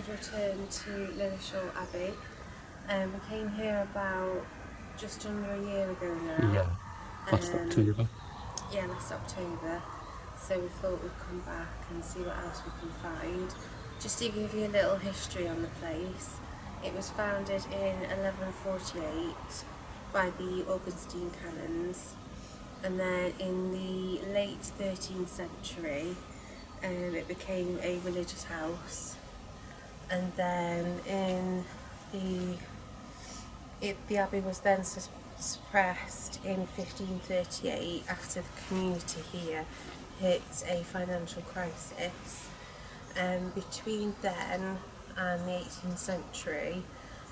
we've returned to Lilleshall Abbey. We came here about just under a year ago now. Yeah, last October. Yeah, last October. So we thought we'd come back and see what else we can find. Just to give you a little history on the place, it was founded in 1148 by the Augustine canons, and then in the late 13th century it became a religious house, and then in the abbey was then suppressed in 1538 after the community here hit a financial crisis. Between then and the 18th century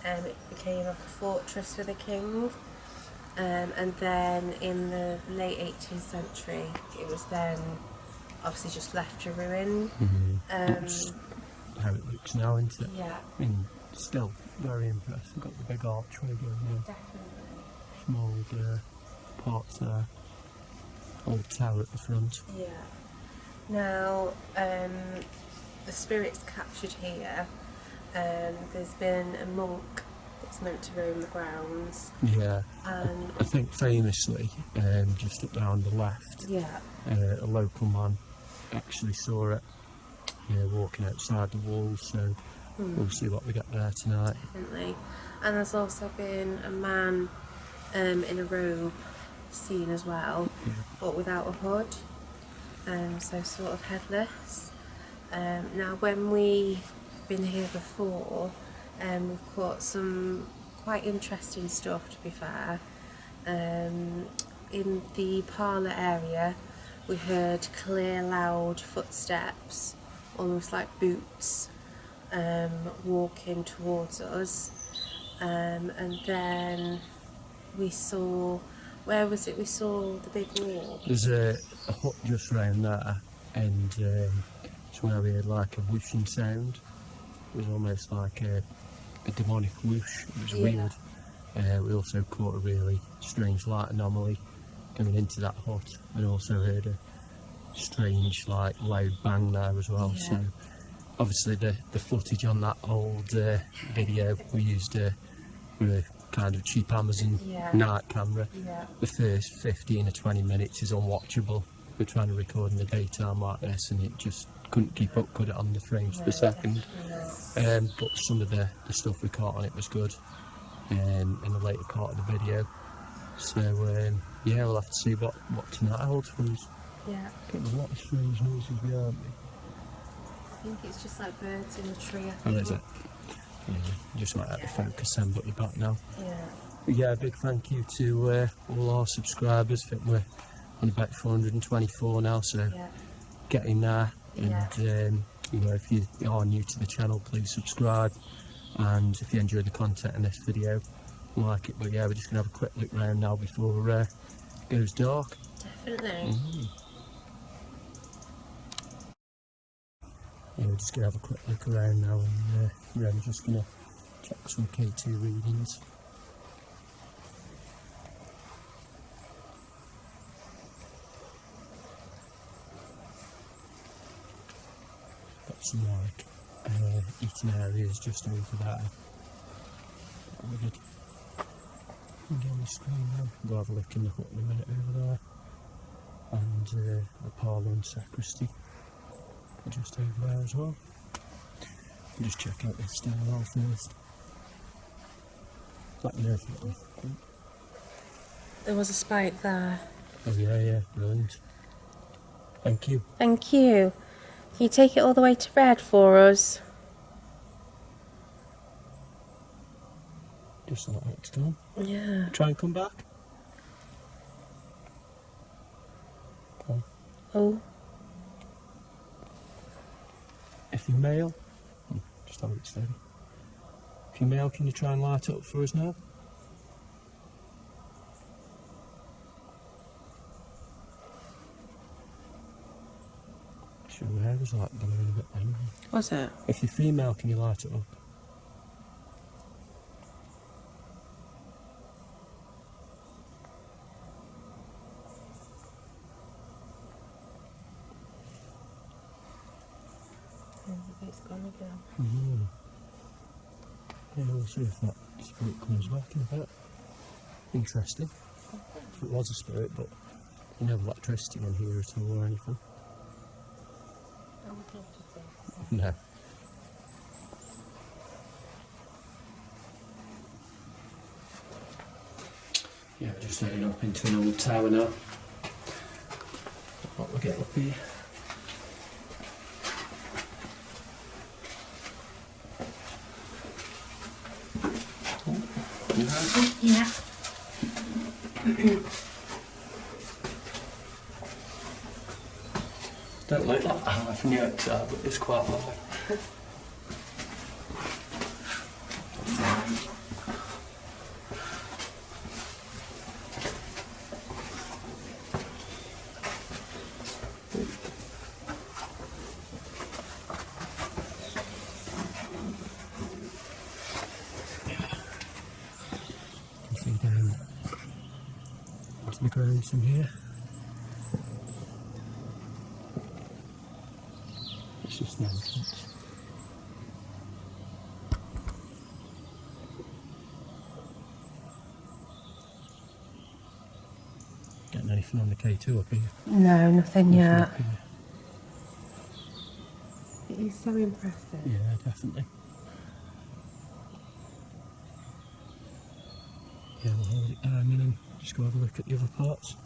it became like a fortress for the king, and then in the late 18th century it was then obviously just left to ruin. That's how it looks now, isn't it? Yeah. I mean, still very impressive. We've got the big archway going here. Definitely. Some old parts there. Old tower at the front. Yeah. Now, the spirit's captured here. There's been a monk that's meant to roam the grounds. Yeah. And I think famously, just up there on the left, yeah. a local man actually saw it walking outside the walls, so we'll see what we get there tonight. Definitely. And there's also been a man in a robe seen as well, but without a hood, so sort of headless. Now when we've been here before, we've caught some quite interesting stuff, to be fair. In the parlour area we heard clear loud footsteps, almost like boots, walking towards us, and then we saw, where was it we saw the big wall? There's a hut just round there, and it's where we heard like a whooshing sound. It was almost like a demonic whoosh. It was weird. We also caught a really strange light anomaly coming into that hut, and also heard a strange like loud bang there as well. So obviously the footage on that old video we used with a kind of cheap Amazon night camera. The first 15 or 20 minutes is unwatchable. We're trying to record in the daytime like this, and it just couldn't keep up, could it, on the frames per second. But some of the stuff we caught on it was good in the later part of the video. So yeah, we'll have to see what tonight holds for us. Yeah. Getting a lot of strange noises behind me. I think it's just like birds in the tree, I think. Oh, is it? Yeah, just might have to focus then, but you're back now. Yeah. But yeah, a big thank you to all our subscribers. I think we're on about 424 now, so getting there. And you know, if you are new to the channel, please subscribe. And if you enjoy the content in this video, like it. But yeah, we're just gonna have a quick look around now before it goes dark. Definitely. Yeah, we're just gonna have a quick look around now, and we're just gonna check some K2 readings. Got some like eating areas just over there. We did get on the screen now. We'll have a look in the hut in a minute over there, and the parlour and sacristy are just over there as well. We'll just check out this stairwell first. Let me know if you got anything. There was a spike there. Oh yeah, brilliant. Thank you. Thank you. Can you take it all the way to red for us? Just like it's gone. Yeah. Try and come back. Oh. If you're male, just hold it steady. If you're male, can you try and light it up for us now? Sure, your hair was like blowing a bit then. Was it? If you're female, can you light it up? It's gone again. Yeah, we'll see if that spirit comes back in a bit. Interesting. If it was a spirit, but you no electricity in here at all or anything. I would love to think so. No. Yeah, we're just heading up into an old tower now. What we get up here. Yeah. Don't look that high from the outside, but it's quite high. You can see down into the ground from here. It's just an entrance. Getting anything on the K2 up here? No, nothing yet. Up here. It is so impressive. Yeah, definitely. Yeah, we'll hold it down and then just go have a look at the other parts.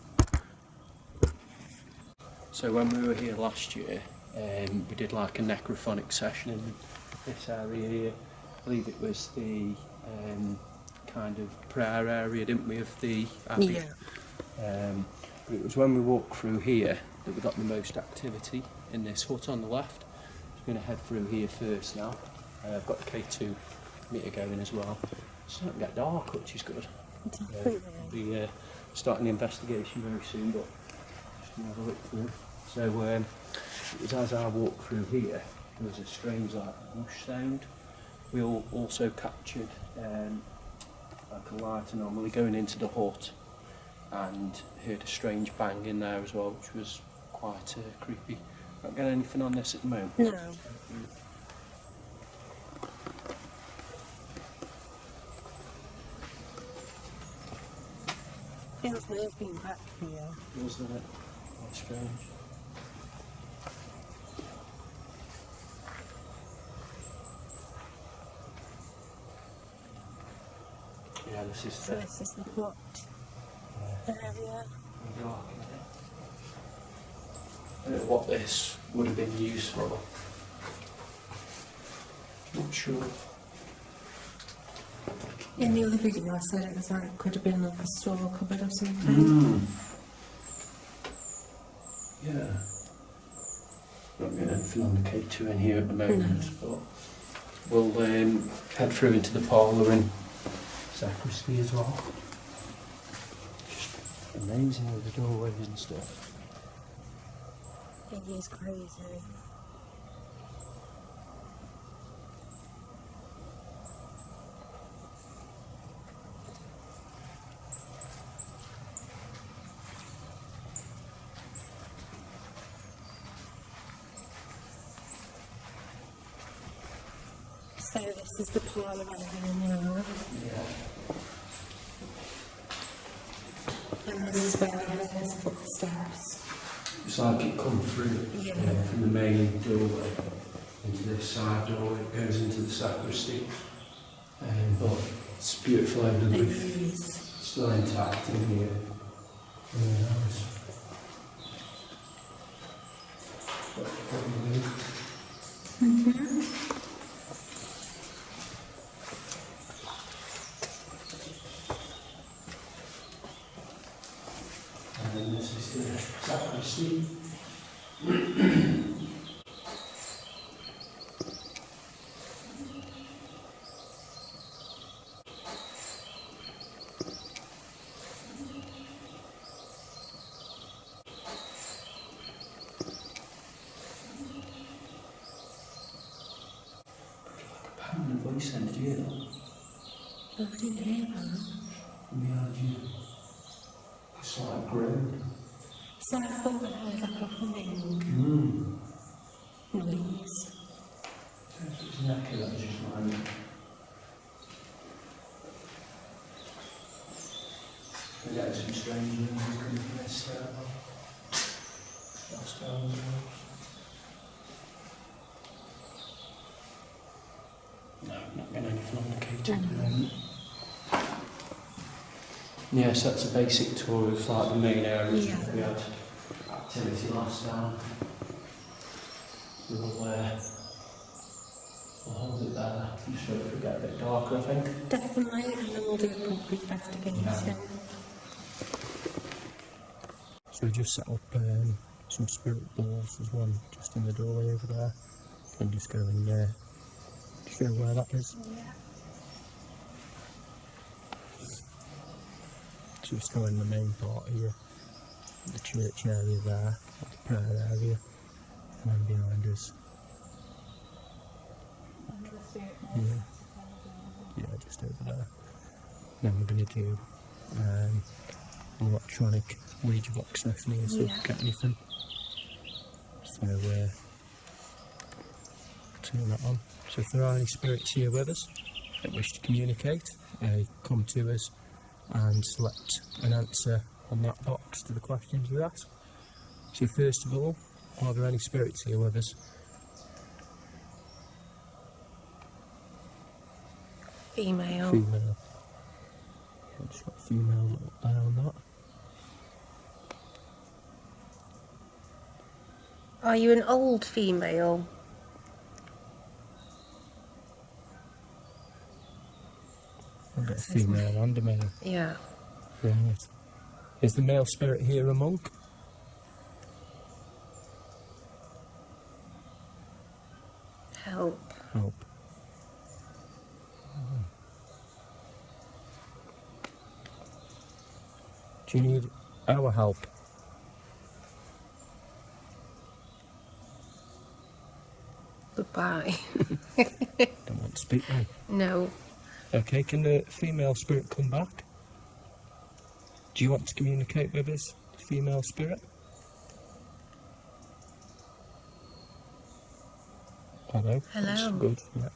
So when we were here last year, we did like a necrophonic session in this area here. I believe it was the kind of prayer area, didn't we, of the abbey? Yeah. But it was when we walked through here that we got the most activity in this hut on the left. So we're going to head through here first now. I've got the K2 meter going as well. It's starting to get dark, which is good. Definitely. We'll be starting the investigation very soon, but just going to have a look through. So it was as I walked through here, there was a strange like whoosh sound. We also captured like a light anomaly going into the hut and heard a strange bang in there as well, which was quite creepy. Not getting anything on this at the moment. No. Feels weird being back here. Wasn't it? Quite strange. Yeah, this is So this is the hut area. I don't know what this would have been used for. Not sure. In the other video I said it was like, could have been like a store cupboard or something. Yeah. Not getting anything on the K2 in here at the moment, but we'll head through into the parlour and sacristy as well. Just amazing with the doorways and stuff. It is crazy. So this is the parlour area now. Yeah. And this is where we have those footsteps. It's like it come through from the main doorway into this side door. It goes into the sacristy. But it's beautiful over the roof. Still intact in here. Very nice. And this is the sacristy. Apparently, voice then, did you hear that? Oh, I didn't hear that. From behind you. It's like groan. So I thought I heard like a humming noise. It's an echo that was just mine. some strange rooms coming from this stairwell. That's down as well. No, not getting anything on the key at the moment. Yeah, so that's a basic tour of like the main areas that we had activity last time. We'll hold it there, just so it could get a bit darker, I think. Definitely, and then we'll do a proper investigation. Yeah. So we just set up some spirit balls. There's one just in the doorway over there. And just go in there. Show where that is. Yeah. So just go in the main part here. The church area there, the prayer area. And then behind us. Yeah, just over there. Then we're going to do an electronic OUIJA box session here, so if we get anything. So turn that on. So if there are any spirits here with us that wish to communicate, come to us and select an answer on that box to the questions we ask. So first of all, are there any spirits here with us? Female. Female. Yeah, just got female there on that. Are you an old female? I've got a female and a male. Yeah. Right. Is the male spirit here a monk? Help. Help. Do you need our help? Goodbye. Don't want to speak now. No. Okay, can the female spirit come back? Do you want to communicate with us, female spirit? Hello. Hello. That's good. Yeah.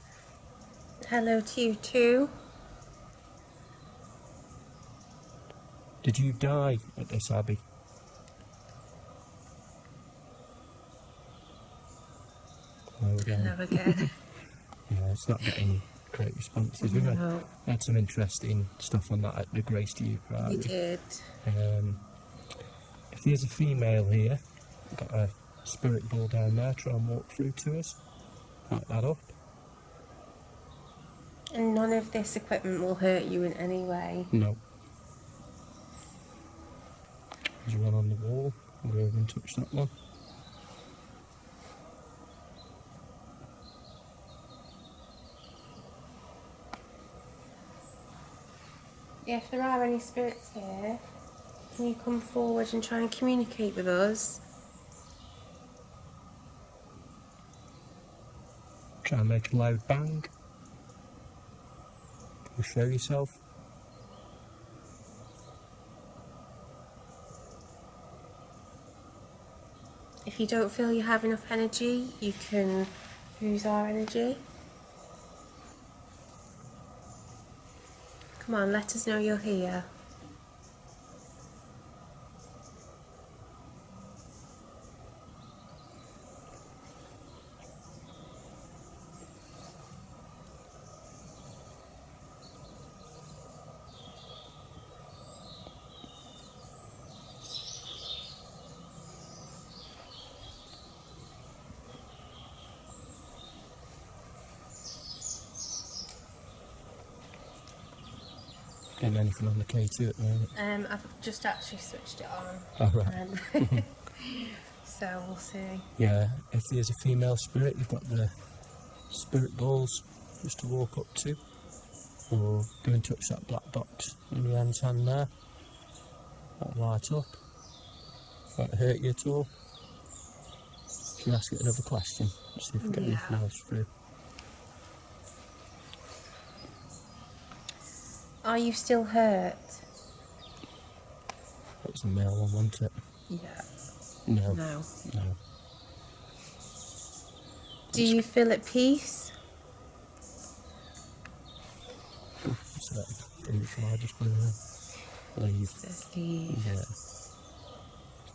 Hello to you too. Did you die at this abbey? Hello again. Hello again. Yeah, it's not getting great responses. We've had some interesting stuff on that at the Grace to You Priory. We did. If there's a female here, got a spirit ball down there, try and walk through to us. Light that up. And none of this equipment will hurt you in any way. No. There's one on the wall. I'll go over and touch that one. If there are any spirits here, can you come forward and try and communicate with us? Try and make a loud bang. Or show yourself. If you don't feel you have enough energy, you can use our energy. Come on, let us know you're here. Getting anything on the K2 at the moment? I've just actually switched it on. Oh, right. So we'll see. Yeah, if there's a female spirit, you've got the spirit balls just to walk up to. Or go and touch that black box in your hand's hand there. That'll light up. Won't hurt you at all. Should we ask it another question? See if we get anything else through. Are you still hurt? That was the male one, wasn't it? Yeah. No. No. No. Do you feel at peace? What's that? Green fly just went there. leave. Says leave. Yeah. It's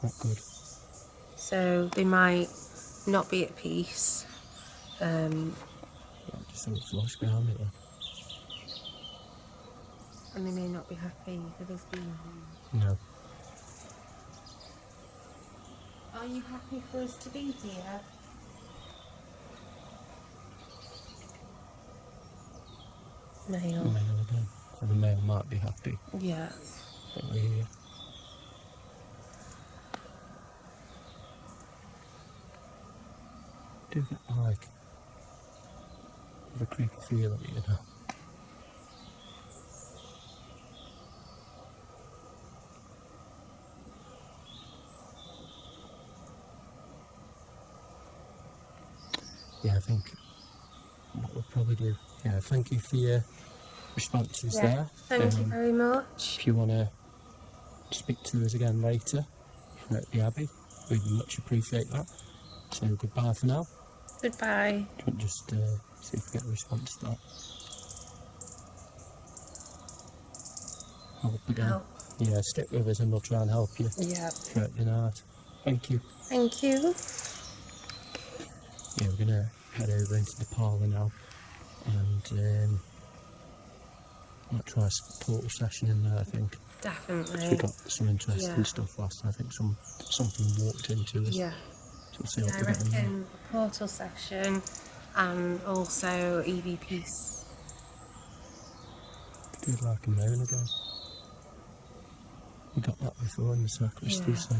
not good. So they might not be at peace. Just have a flush behind me then. And they may not be happy with us being here. No. Are you happy for us to be here? Male. Male again. So the male might be happy. Yeah. But we're here. Do get like a creepy feeling, you know. Yeah, I think what we'll probably do. Yeah, thank you for your responses there. Thank you very much. If you want to speak to us again later at the Abbey, we'd much appreciate that. So goodbye for now. Goodbye. Just see if we get a response to that. Help again. Help. Yeah, stick with us and we'll try and help you Yeah. throughout the night. Thank you. Thank you. Yeah, we're gonna head over into the parlour now and might try a portal session in there, I think. Definitely. We got some interesting stuff last night. I think something walked into us. Yeah. So we'll see I what we get in there. reckon portal session and also EVPs. Did like a moan again. We got that before in the sacristy, Yeah. so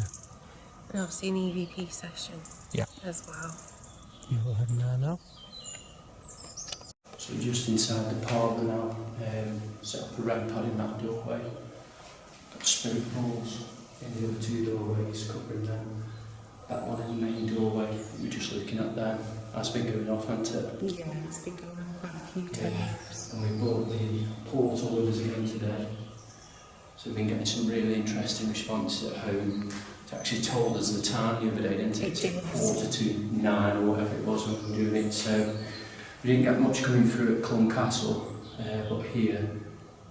And obviously an EVP session as well. yeah, we're heading there now. So just inside the parlour now, set up a REMPOD in that doorway. Got spirit balls in the other two doorways covering them. That one in the main doorway that we're just looking at there, that's been going off, hasn't it? Yeah, it's been going on quite a few times. And we brought the portal with us again today. So we've been getting some really interesting responses at home. It actually told us the time the other day, didn't it? It did. 8:45 or whatever it was when we were doing it. So we didn't get much coming through at Clun Castle, but here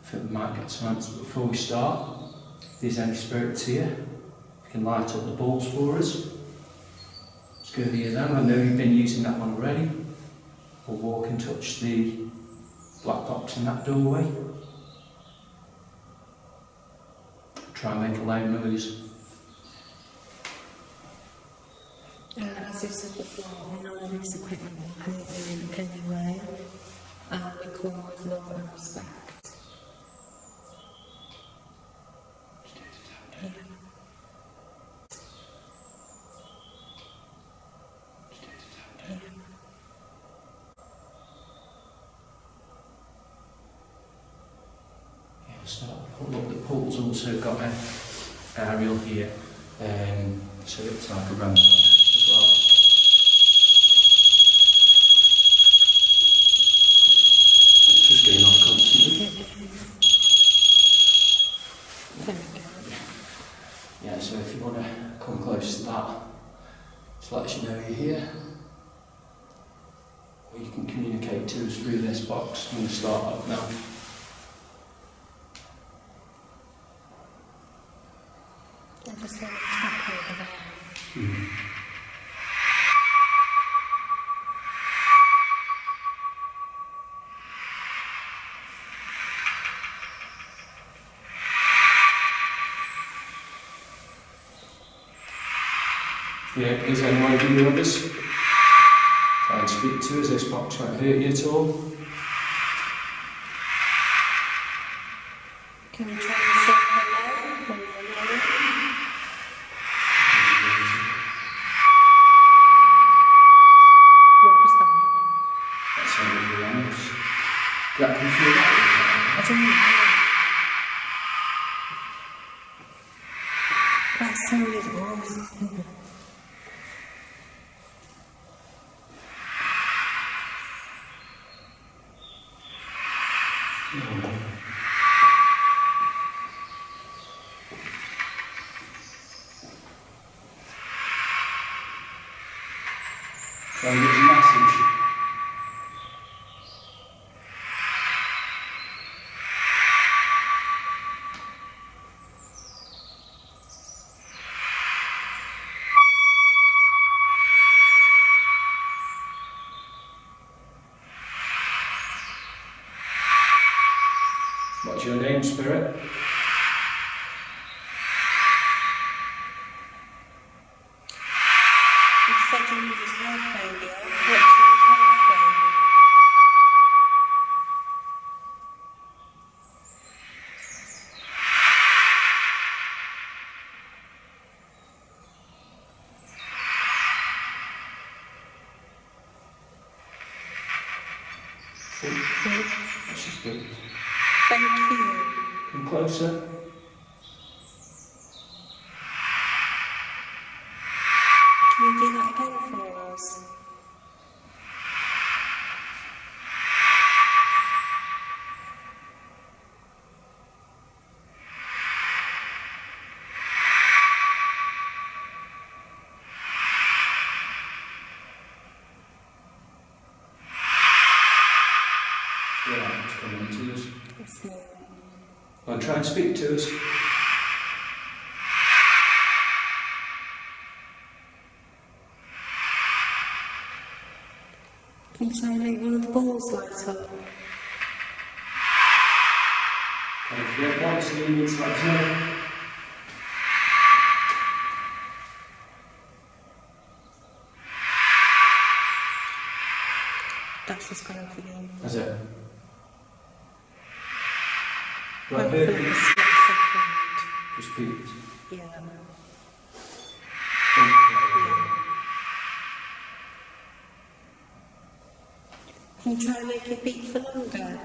I think we might get some answers. Before we start, if there's any spirits here, you can light up the bulbs for us. Let's go via them. I know you've been using that one already. We'll walk and touch the black box in that doorway. Try and make a loud noise. As I said before, none of this equipment will hurt you in any way. We come with love and respect. Yeah. Yeah. So look, the pool's also got an aerial here, so it's like a REMPOD as well. It's just going off constantly. Yeah, so if you want to come close to that, just let us know you're here. Or you can communicate to us through this box. I'm going to start up now. I just want to tap over there. Yeah, please anyone do you others? Try and speak to us, this box won't hurt you at all. Can you try and say hello? What was that? That sounded really nice. That can feel that. I don't know. That sounded awful. Try and get a message. your name, Spirit? You said you needed help, baby. What do you need help with? That's just good. Thank you. Come closer. Can you do that again for us? Yeah, it's coming to us. Yes, Lord. Well, try and speak to us. Can you try and make one of the balls light up? And if you don't want to, you need to let us know. That's just gone off again. That's it. Right, Right for here. like a split second. Just peeked. Yeah. Yeah. Can you try and make it beat for longer?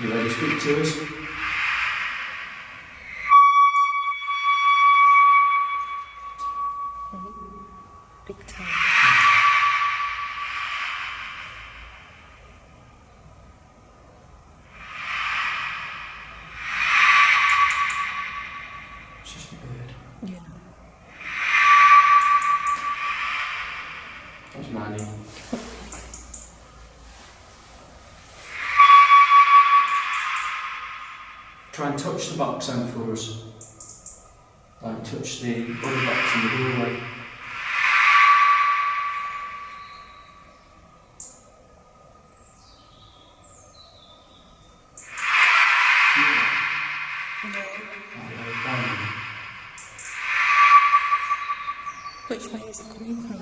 You ready to speak to us? Big time. It's just a bird. Yeah. That's Manny. Try and touch the box then for us. Like touch the other box in the doorway. Which way is it coming from?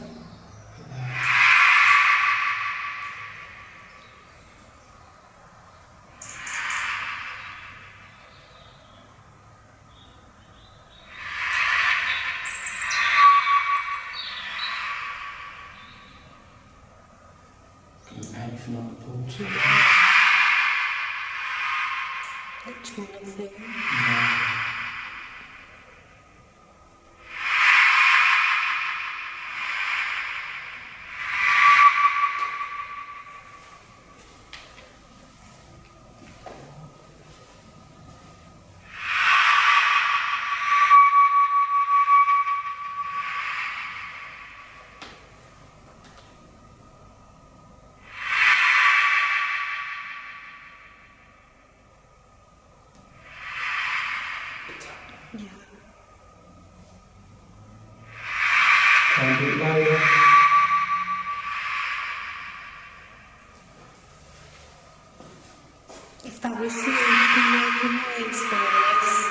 Anything on the pool too? Literally nothing. Yeah. Try and do it louder. If that was you, can you make a noise for us?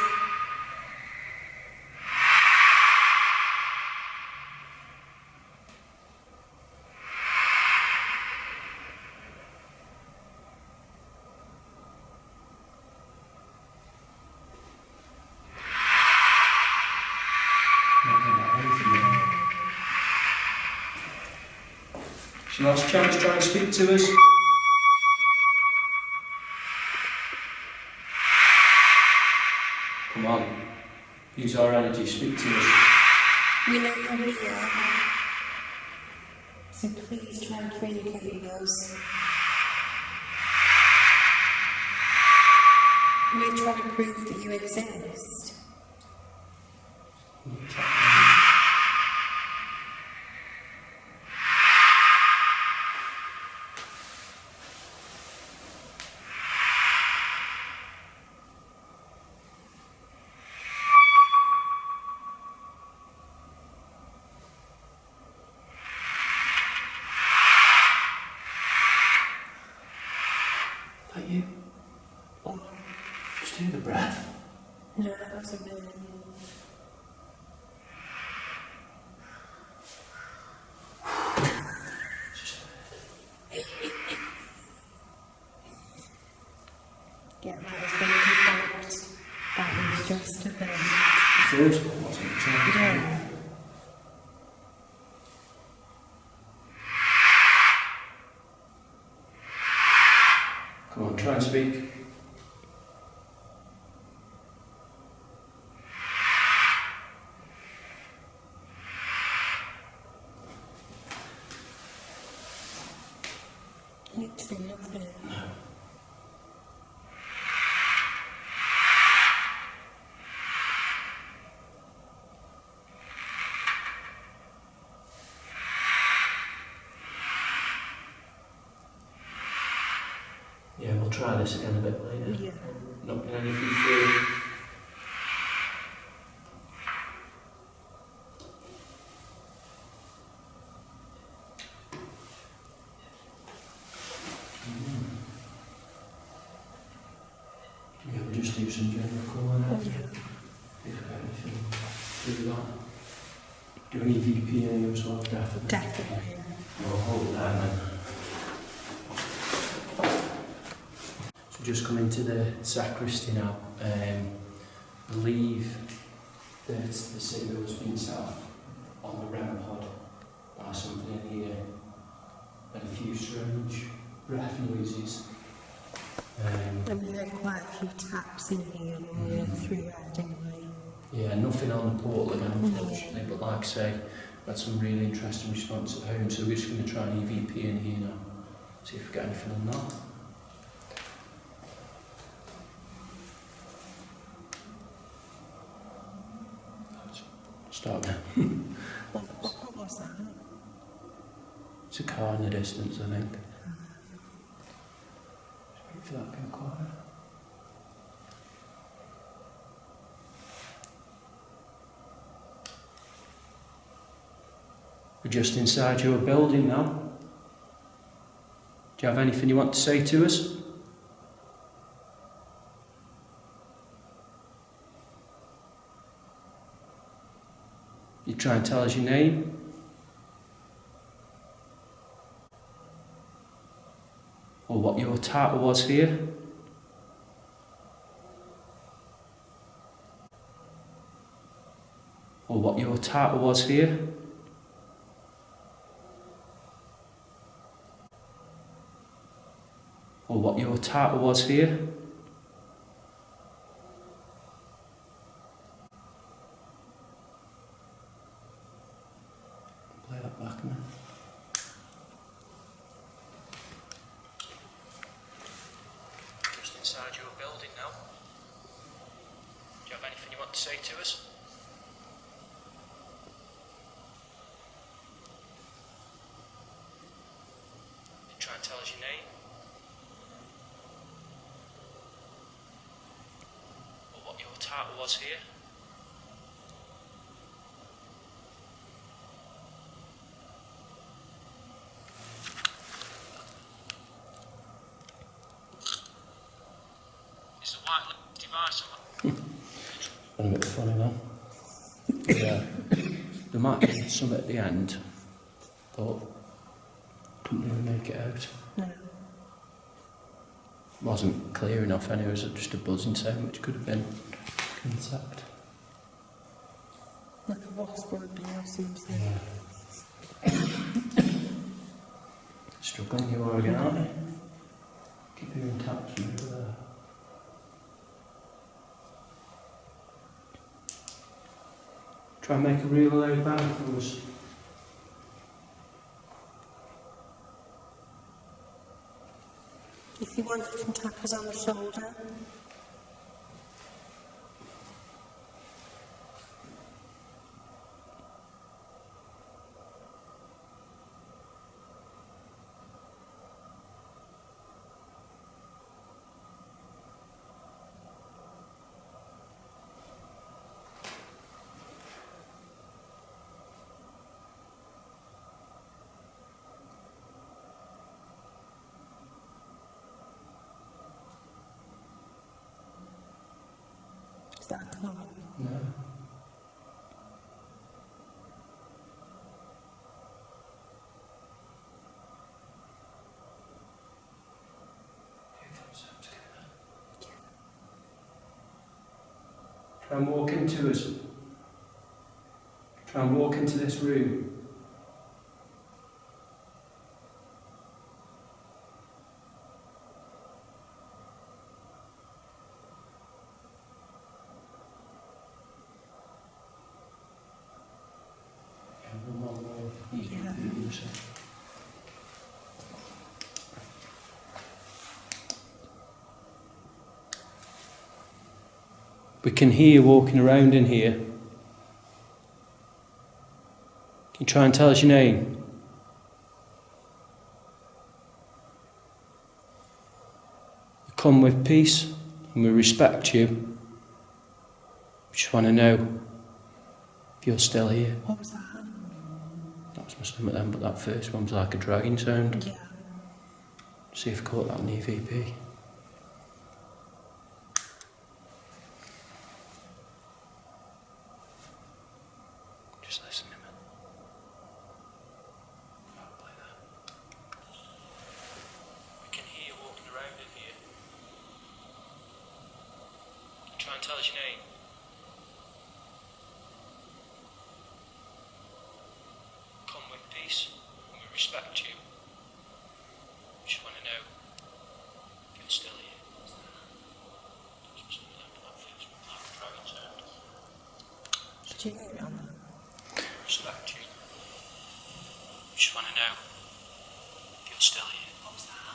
It's your last chance, try and speak to us. Come on. Use our energy, speak to us. We know you're here. So please try and communicate with us. We're trying to prove that you exist. No, that wasn't me. Yeah, that was when we debunked. That was just a bit. The first one wasn't it? Yeah. Come on, try and speak. Literally nothing. Yeah, we'll try this again a bit later. Yeah. Not getting anything through. Yeah, we'll just do some general calling out. Yeah. If you've got anything through that. Do any VPN as well, definitely. Definitely. We'll hold that then. So just come into the sacristy now. I believe that the signal has been set off on the REMPOD by something in here. And a few strange breath noises. And we had quite a few taps in here when we went through that, didn't we? Yeah, nothing on the portal again, unfortunately, but like I say, had some really interesting response at home, so we're just going to try an EVP in here now, see if we get anything on that. Start now. What was that? It's a car in the distance, I think. Just wait for that to go quiet. We're just inside your building now. Do you have anything you want to say to us? You try and tell us your name? Or what your title was here? Or what your title was here? Or what your title was here? Play that back, man. Just inside your building now. Do you have anything you want to say to us? You try and tell us your name? What your title was here? Is the white device on? A bit funny now. Yeah. There might be some at the end, but couldn't really make it out. No. Wasn't clear enough anyway, it was just a buzzing sound which could have been insect. Like a wasp or a bee or something. Yeah. Struggling you are again, aren't you? Keep hearing taps from over there. Try and make a real loud bang for us. If you want, you can tap us on the shoulder. that a car? No. Try and walk into us. Try and walk into this room. Yeah. We can hear you walking around in here. Can you try and tell us your name? We come with peace and we respect you. We just want to know if you're still here. What was that? That was my stomach then, but that first one was like a dragging sound. Yeah. See if you caught that on the EVP. Just listen to me. I'll play that. We can hear you walking around in here. Try and tell us your name. Come with peace and we respect you. We just want to know if you're still here. Did you hear it on that? Respect you. We just want to know if you're still here. What was that?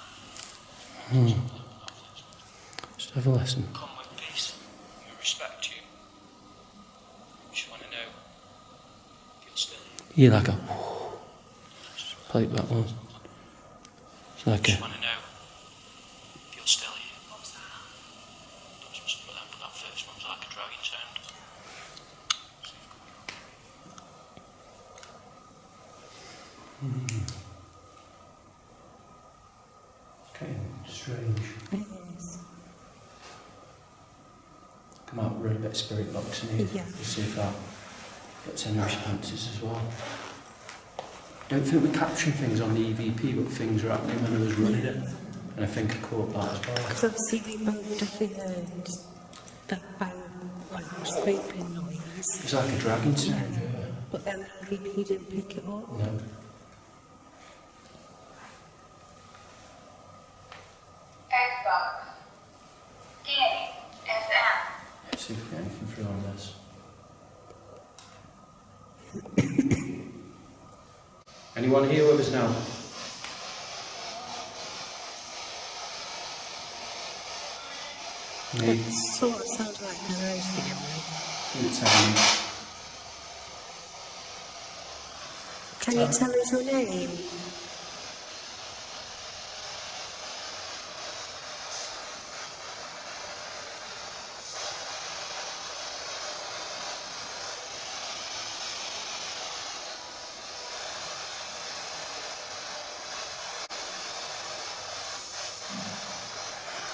Just have a listen. Come with peace and we respect you. We just want to know if you're still here. Yeah, like a play it back one. It's like a. Want to know if you're still here. What was that? But that first one was like a dragging sound. Okay, strange. It is. Come out, run a bit of spirit box in here. Yeah. We'll see if that gets any responses as well. Don't think we're capturing things on the EVP, but things are happening when I was running it. And I think I caught that as well. Because obviously we both definitely heard that bang, like scraping noise. It's like a dragging sound. Yeah. But then the EVP didn't pick it up. No. SBOX. Scanning. FM. Let's see if we get anything through on this. Anyone here with us now? Me. It sort of sounds like my nose being moved. It's happening. Can you tell us your name?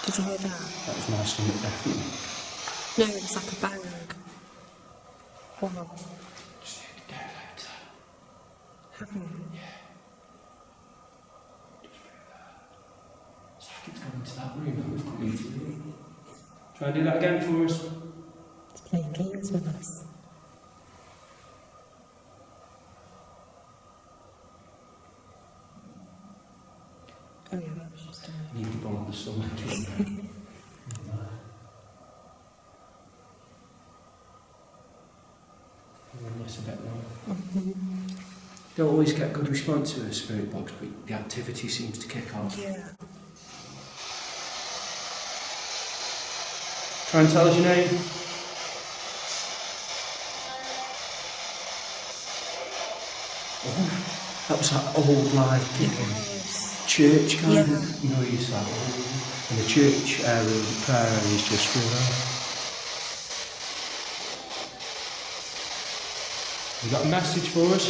Did you hear that? That was my stomach, definitely. No, it's like a bang. Wow. Just take it down like that. Haven't you? It's like it's going into that room that we've come into. Try and do that again for us. It's playing games with us. Oh yeah, that was just a... Need to bomb the stomach. This a bit more. Don't always get good response to a spirit box, but the activity seems to kick off. Yeah. Try and tell us your name. Oh, that was that old like church kind of, you know, you said, and the church area, the prayer area is just through there. You got a message for us?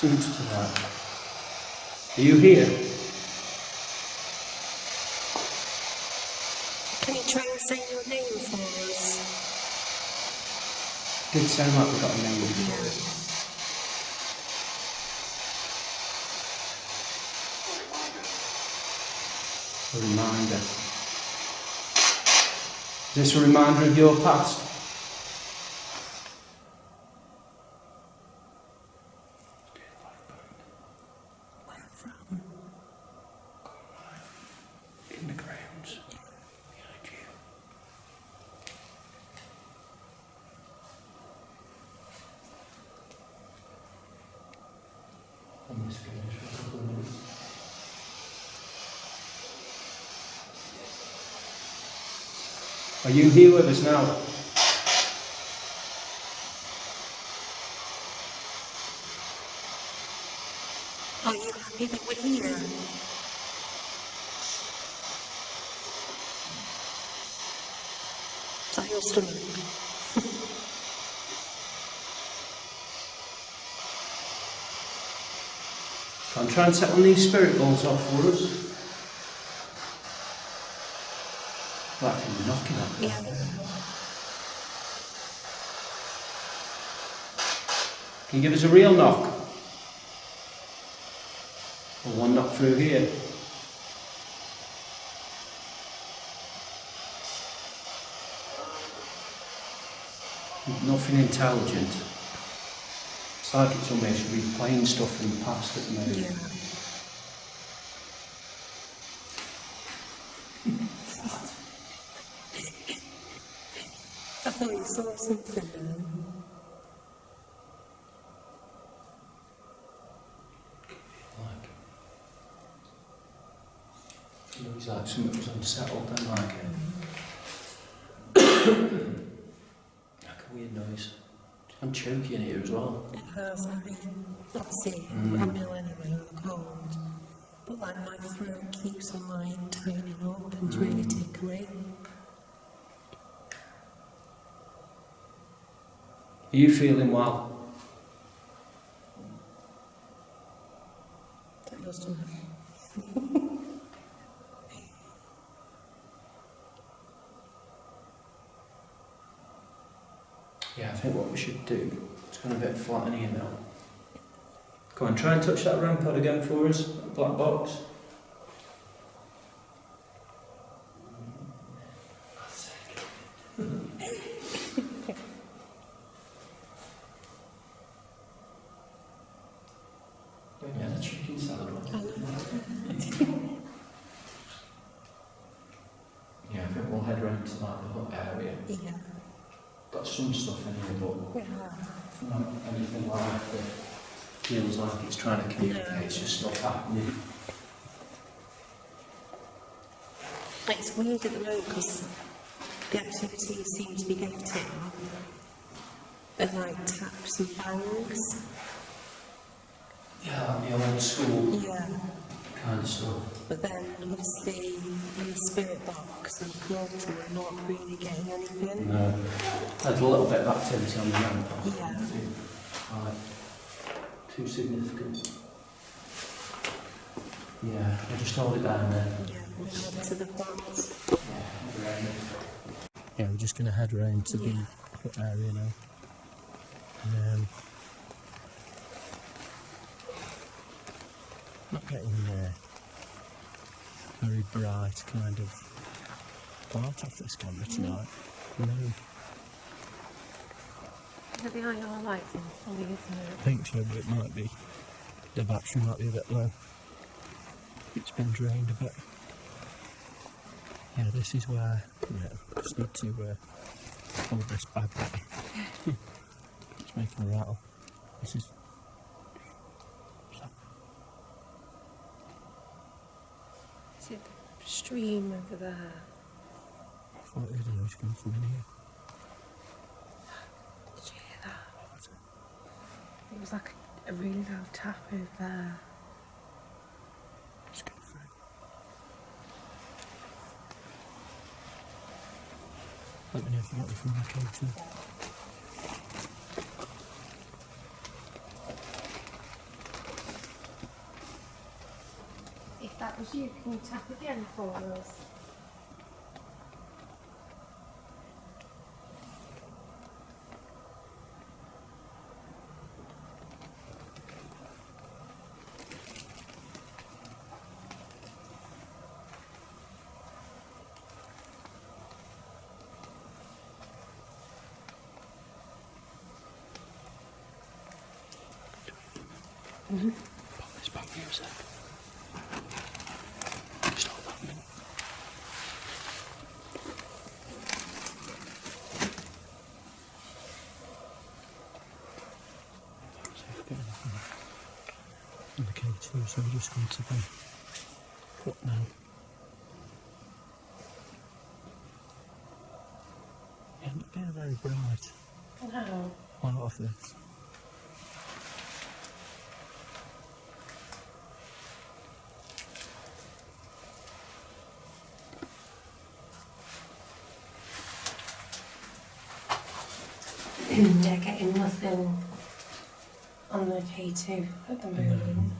Seems to that. Are you here? Can you try and say your name for us? Did sound like we got a name before. Yeah. A reminder. Is this a reminder of your past? Where from? In the grounds. Behind you. I'm just going to for a couple of minutes. Are you here with us now? Are you happy that we're here? Is that your stomach? I'm trying to set one of these spirit balls off for us. Like you're knocking at me. Yeah. Can you give us a real knock? Or one knock through here? Nothing intelligent. It's like it's almost replaying stuff from the past at the moment. Yeah. I thought you saw something then. It's like something was unsettled and like a weird noise. I'm choky in here as well. It has, I mean, obviously, I'm ill anyway with a cold. But like my throat keeps on like toning up and it's really tickly. Are you feeling well? That your stomach? Yeah, I think what we should do, it's gone a bit flat in here now. Go on, try and touch that REMPOD again for us, that black box. Yeah, the chicken salad one. Yeah, I think we'll head round to like the hut area. Yeah. Got some stuff in here, but Yeah. not anything like that feels like it's trying to communicate, No. it's just stuff happening. It's weird at the moment because the activity you seem to be getting are like taps and bangs. Yeah, like the old school Yeah. kind of stuff. But then obviously in the spirit box and portal we're not really getting anything. No. There's a little bit of activity on the REMPOD. Yeah. Right. Too significant. Yeah, I'll just hold it down there. Yeah, we'll head to the box. Yeah, we're just going to head around to the hut area now. Not getting very bright kind of light off this camera tonight. No, The IR lights in fully, isn't I think so, but it might be, the battery might be a bit low. It's been drained a bit. Yeah, this is where, just need to hold this bag back. It's making a rattle. This is... See the stream over there. I thought it was a noise coming from in here. Did you hear that? It was like a really loud tap over there. Let's go through. Let me know if you got anything back into. That was you. Can you tap again for us? Pop this back here a sec. Just hold that a minute. In the K2, so we're just going to be what now? Yeah, not being very bright. No. One off this. They're getting nothing on the K2 at the moment.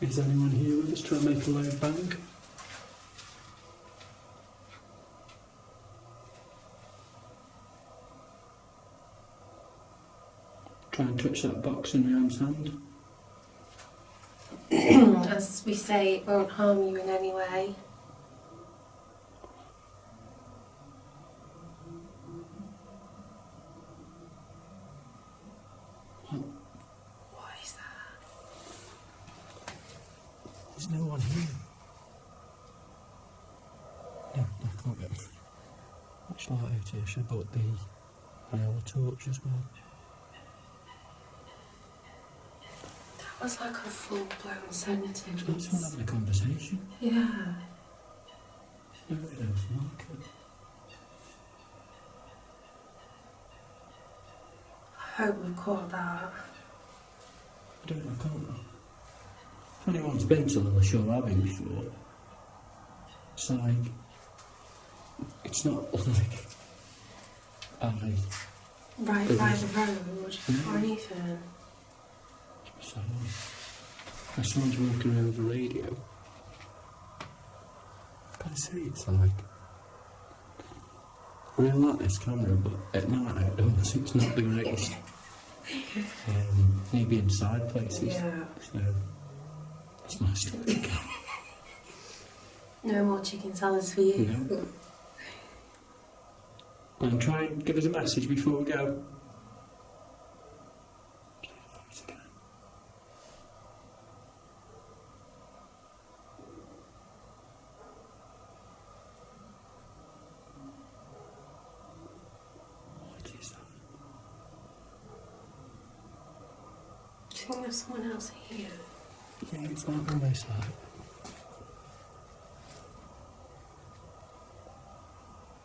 Is anyone here with us trying to make a loud bang? Try and touch that box in Rhiann's hand. As we say, it won't harm you in any way. What is that? There's no one here. No, I can't get much light out here. Should have bought the owl torch as well. That was like a full-blown sentence. It's not having a conversation. Yeah. Nobody else like it. I hope we caught that. I don't know, I can't. If anyone's been to Lilleshall Abbey before, it's like, it's not like Right by the road or anything. So, if someone's walking around with a radio, I've got to say, it's like, I really like this camera, but at night outdoors it's not the greatest. Need to be inside places. Yeah. So, it's my story. No more chicken salads for you. No. And try and give us a message before we go. What is that? Do you think there's someone else here? Yeah, it's like almost like.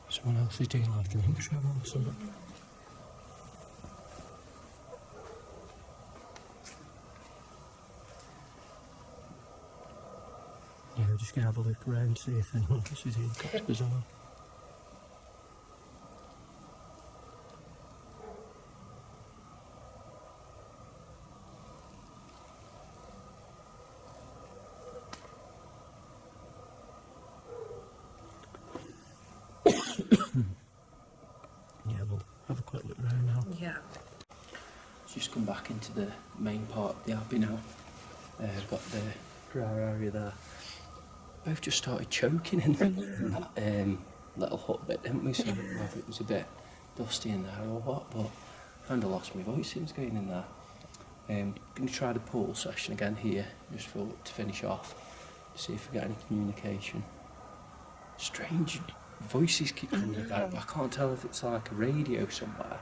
Someone else is doing like an intro or something. Yeah, we're just going to have a look around, see if anyone else is here. That's bizarre. Yeah, we'll have a quick look around now. Yeah. Just come back into the main part of the abbey now. I've got the dry area there. Both just started choking in that little hut bit, didn't we? So I don't know if it was a bit dusty in there or what, but I kind of lost my voice since going in there. Going to try the pool session again here, just for to finish off, see if we get any communication. Strange voices keep coming about, but I can't tell if it's like a radio somewhere.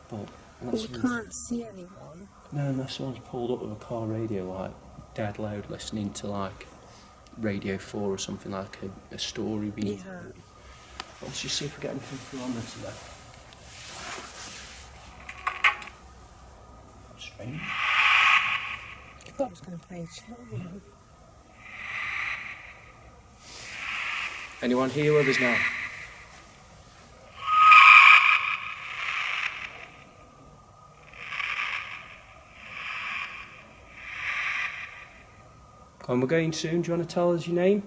But We can't see anyone. no, unless someone's pulled up with a car radio, like dead loud, listening to like Radio 4 or something, like a story being told. Let's just see if we get anything through on this today. Strange. I thought I was going to play a children. Anyone here with us now? Come on, we're going soon. Do you want to tell us your name?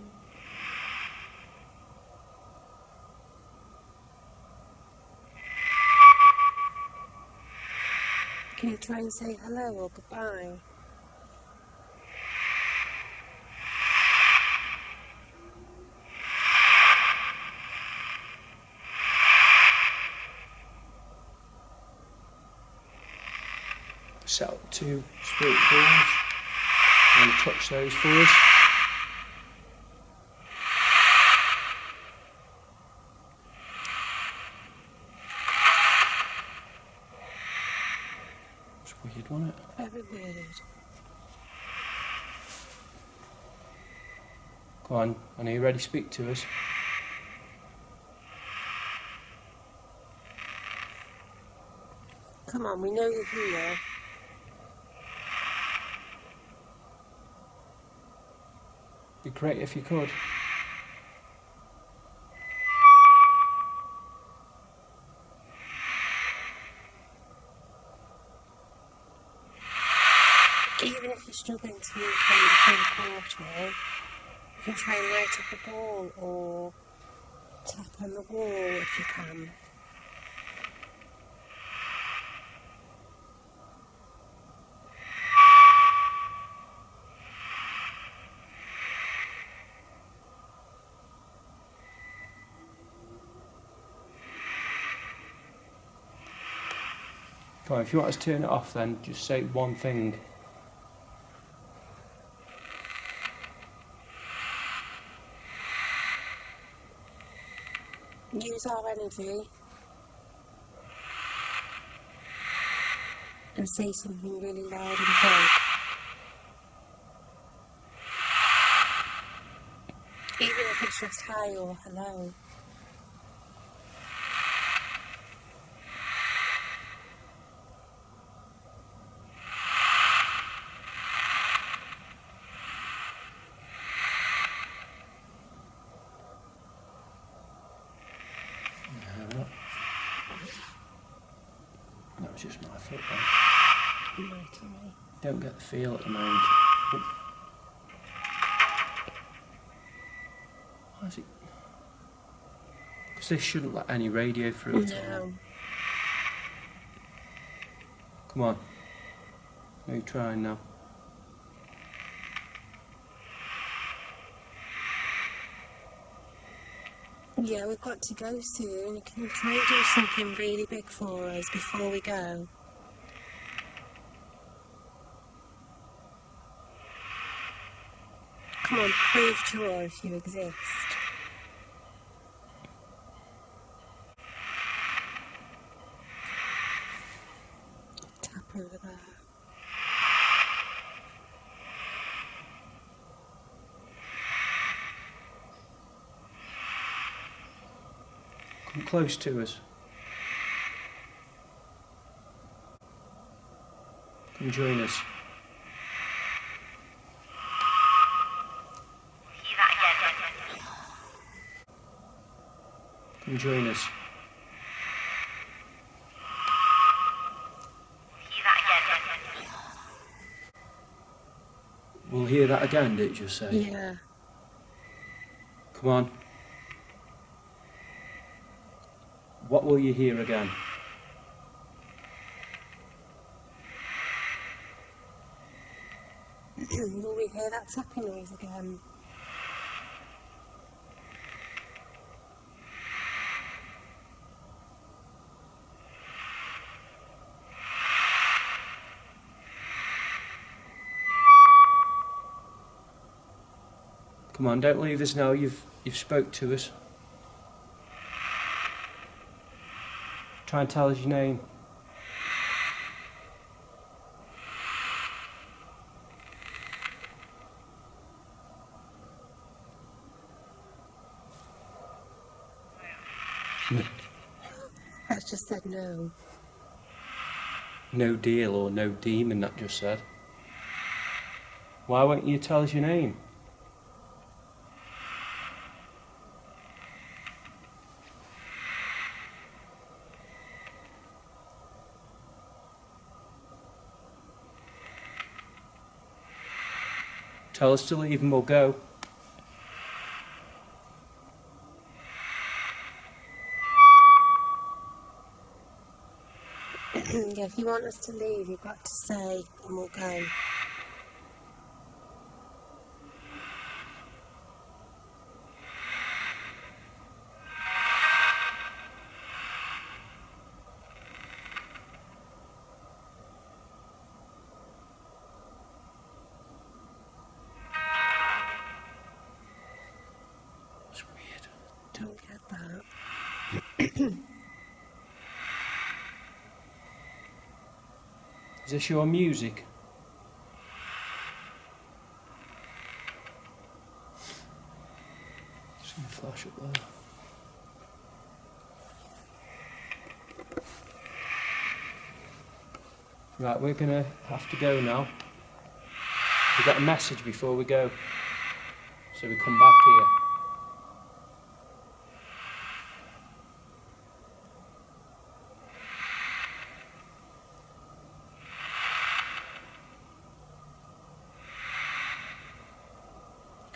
Can you try and say hello or goodbye? Set up 2 spirit balls. You want to touch those for us? It's weird, wasn't it? Very weird. Go on, I know you're ready to speak to us. Come on, we know you're here. Be great if you could. Even if you're struggling to communicate through the portal, you can try and light up a ball or tap on the wall if you can. Come on, if you want us to turn it off then, just say one thing. Use our energy and say something really loud and big. Even if it's just hi or hello. That was just my foot then. Right, alright. Don't get the feel at the moment. Oh. Why is it? Because this shouldn't let any radio through at all. No. Come on. Are you trying now? Yeah, we've got to go soon. Can you try and do something really big for us before we go? Come on, prove to us you exist. Tap over there. Come close to us. Come join us. Come join us. We'll hear that again, did you say? Yeah. Come on. What will you hear again? Will we hear that tapping noise again? Come on, don't leave us now. You've spoke to us. Try and tell us your name. That's just said no. No deal or no demon, that just said. Why won't you tell us your name? Tell us to leave and we'll go. Yeah, if you want us to leave, you've got to say, and we'll go. It's weird. Don't get that. Is this your music? Just gonna flash up there. Right, we're gonna have to go now. We've got a message before we go, so we come back here.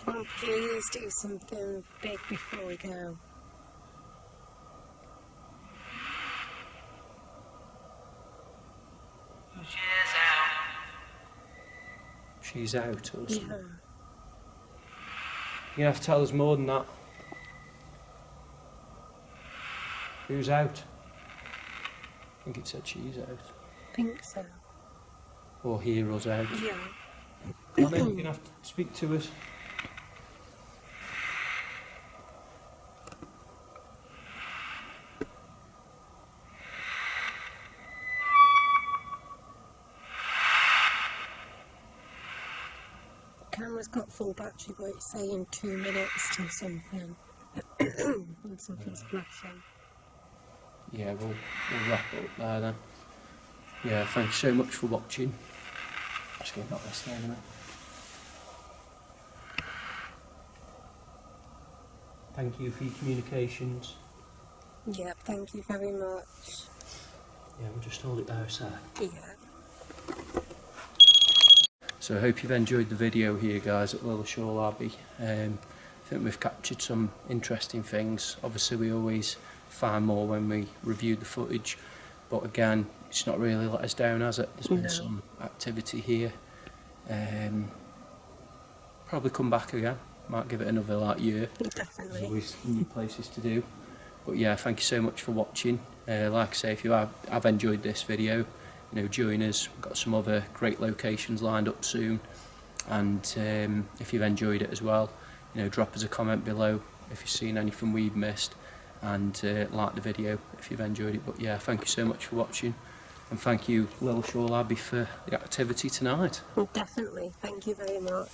Come on, please do something big before we go. She's out or something. Yeah. You have to tell us more than that. Who's out? I think it said she's out. I think so. Or hero's out. Yeah. Come on then, you're going to have to speak to us. Camera's got full battery, but it's saying 2 minutes to something. And something's flashing. Yeah, we'll wrap it up there then. Yeah, thank you so much for watching. Just going to knock this down a minute. Thank you for your communications. Yeah, thank you very much. Yeah, we'll just hold it there a sec. Yeah. So I hope you've enjoyed the video here, guys, at Lilleshall Abbey. I think we've captured some interesting things. Obviously we always find more when we review the footage, but again, it's not really let us down, has it? There's been some activity here. Probably come back again. Might give it another year. Definitely. There's always new places to do. But yeah, thank you so much for watching. Like I say, if you have enjoyed this video, join us. We've got some other great locations lined up soon, and if you've enjoyed it as well, drop us a comment below if you've seen anything we've missed, and like the video if you've enjoyed it. But yeah, thank you so much for watching, and thank you Lilleshall Abbey for the activity tonight. Definitely, thank you very much.